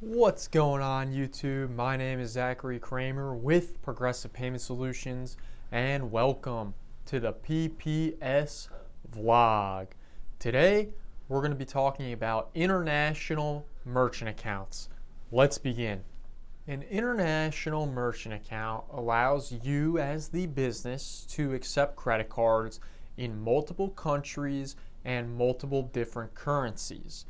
What's going on YouTube? My name is Zachary Kramer with Progressive Payment Solutions and welcome to the PPS vlog. Today we're going to be talking about international merchant accounts. Let's begin. An international merchant account allows you as the business to accept credit cards in multiple countries and multiple different currencies.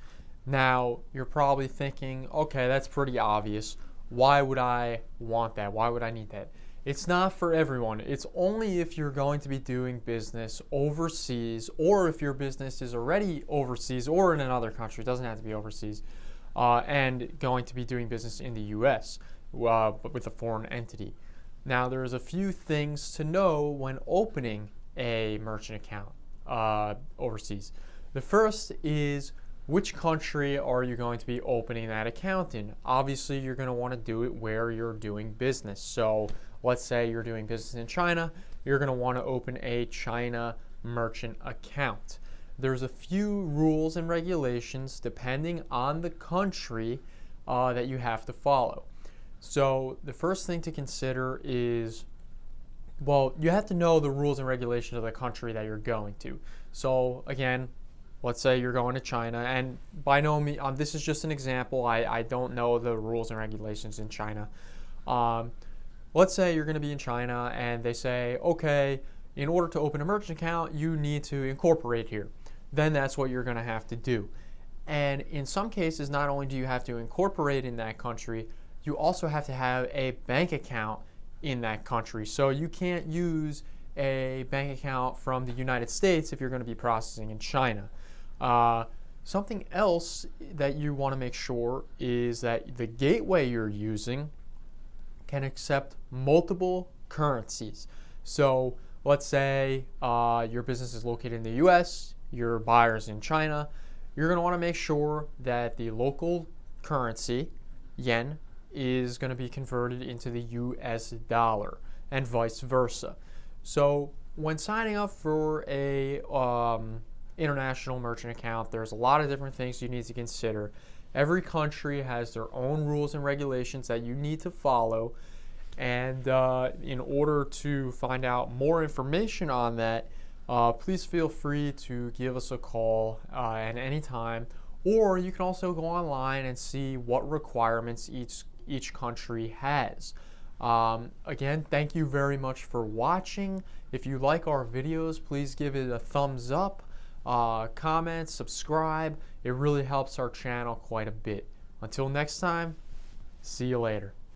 Now, you're probably thinking, okay, that's pretty obvious. Why would I want that? Why would I need that? It's not for everyone. It's only if you're going to be doing business overseas, or if your business is already overseas or in another country. It doesn't have to be overseas, and going to be doing business in the U.S. But with a foreign entity. Now, there's a few things to know when opening a merchant account overseas. The first is, which country are you going to be opening that account in? Obviously, you're going to want to do it where you're doing business. So let's say you're doing business in China, you're going to want to open a China merchant account. There's a few rules and regulations depending on the country that you have to follow. So the first thing to consider is, well, you have to know the rules and regulations of the country that you're going to. So again, let's say you're going to China, and by no means, this is just an example. I don't know the rules and regulations in China. Let's say you're going to be in China, and they say, okay, in order to open a merchant account, you need to incorporate here. Then that's what you're going to have to do. And in some cases, not only do you have to incorporate in that country, you also have to have a bank account in that country. So you can't use a bank account from the United States if you're going to be processing in China. Something else that you want to make sure is that the gateway you're using can accept multiple currencies. So let's say your business is located in the US, your buyer's in China. You're going to want to make sure that the local currency, yen, is going to be converted into the US dollar and vice versa. So when signing up for a international merchant account, there's a lot of different things you need to consider. Every country has their own rules and regulations that you need to follow, and in order to find out more information on that, please feel free to give us a call at any time, or you can also go online and see what requirements each country has. Again, thank you very much for watching. If you like our videos, please give it a thumbs up. Comment, subscribe. It really helps our channel quite a bit. Until next time, see you later.